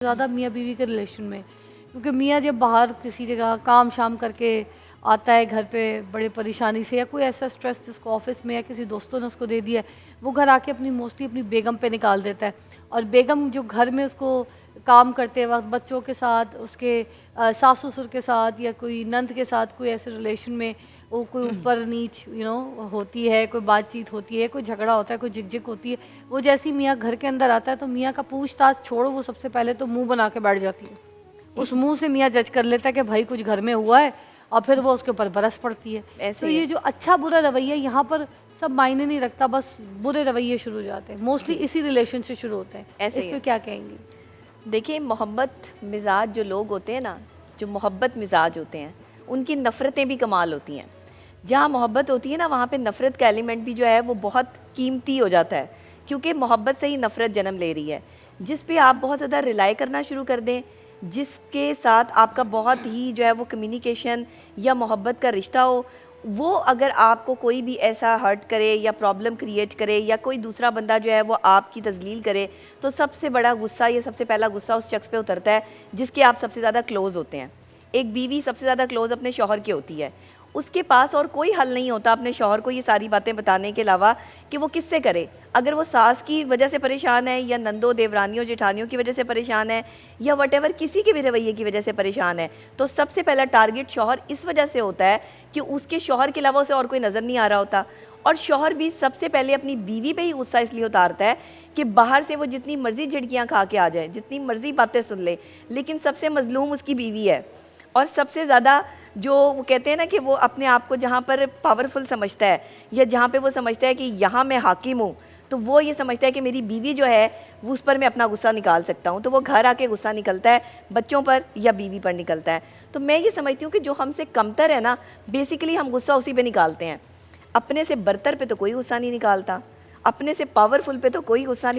ज़्यादा मियाँ बीवी के रिलेशन में, क्योंकि मियाँ जब बाहर किसी जगह काम शाम करके आता है घर पे बड़े परेशानी से, या कोई ऐसा स्ट्रेस जिसको ऑफिस में या किसी दोस्तों ने उसको दे दिया है, वो घर आके मोस्टली अपनी बेगम पे निकाल देता है। और बेगम जो घर में उसको काम करते वक्त बच्चों के साथ, उसके सास ससुर के साथ या कोई नंद के साथ कोई ऐसे रिलेशन में वो कोई ऊपर नीच होती है, कोई बातचीत होती है, कोई झगड़ा होता है, कोई झिकझिक होती है, वो जैसी मियाँ घर के अंदर आता है तो मियाँ का पूछताछ छोड़ो, वो सबसे पहले तो मुंह बना के बैठ जाती है। उस मुंह से मियाँ जज कर लेता है कि भाई कुछ घर में हुआ है, और फिर वो उसके ऊपर बरस पड़ती है। तो ये जो अच्छा बुरा रवैया यहाँ पर सब मायने नहीं रखता, बस बुरे रवैये शुरू हो जाते हैं, मोस्टली इसी रिलेशन से शुरू होते हैं। इस पे क्या कहेंगी? देखिए, मोहब्बत मिजाज जो लोग होते हैं ना, जो मोहब्बत मिजाज होते हैं, उनकी नफ़रतें भी कमाल होती हैं। जहाँ मोहब्बत होती है ना, वहाँ पे नफ़रत का एलिमेंट भी जो है वो बहुत कीमती हो जाता है, क्योंकि मोहब्बत से ही नफ़रत जन्म ले रही है। जिस पे आप बहुत ज़्यादा रिलाई करना शुरू कर दें, जिसके साथ आपका बहुत ही जो है वो कम्युनिकेशन या मोहब्बत का रिश्ता हो, वो अगर आपको कोई भी ऐसा हर्ट करे या प्रॉब्लम क्रिएट करे या कोई दूसरा बंदा जो है वो आपकी तज़लील करे, तो सबसे बड़ा गुस्सा या सबसे पहला गुस्सा उस शख्स पे उतरता है जिसके आप सबसे ज़्यादा क्लोज़ होते हैं। एक बीवी सबसे ज़्यादा क्लोज़ अपने शौहर की होती है, उसके पास और कोई हल नहीं होता अपने शौहर को ये सारी बातें बताने के अलावा कि वो किससे करे। अगर वो सास की वजह से परेशान है या नंदों देवरानियों जेठानियों की वजह से परेशान है या वटेवर किसी के भी रवैये की वजह से परेशान है, तो सबसे पहला टारगेट शौहर इस वजह से होता है कि उसके शौहर के अलावा उसे और कोई नज़र नहीं आ रहा होता। और शौहर भी सबसे पहले अपनी बीवी पे ही गुस्सा इसलिए उतारता है कि बाहर से वो जितनी मर्ज़ी झिड़कियाँ खा के आ जाए, जितनी मर्ज़ी बातें सुन ले, लेकिन सबसे मज़लूम उसकी बीवी है। और सबसे ज़्यादा जो वो कहते हैं ना कि वो अपने आप को जहाँ पर पावरफुल समझता है या जहाँ पे वो समझता है कि यहाँ मैं हाकिम हूँ, तो वो ये समझता है कि मेरी बीवी जो है वो उस पर मैं अपना गुस्सा निकाल सकता हूँ, तो वो घर आके गुस्सा निकलता है बच्चों पर या बीवी पर निकलता है। तो मैं ये समझती हूँ कि जो हमसे कमतर है ना, बेसिकली हम गुस्सा उसी पे निकालते हैं। अपने से बरतर पे तो कोई गुस्सा नहीं निकालता, अपने से पावरफुल पे तो कोई गुस्सा नहीं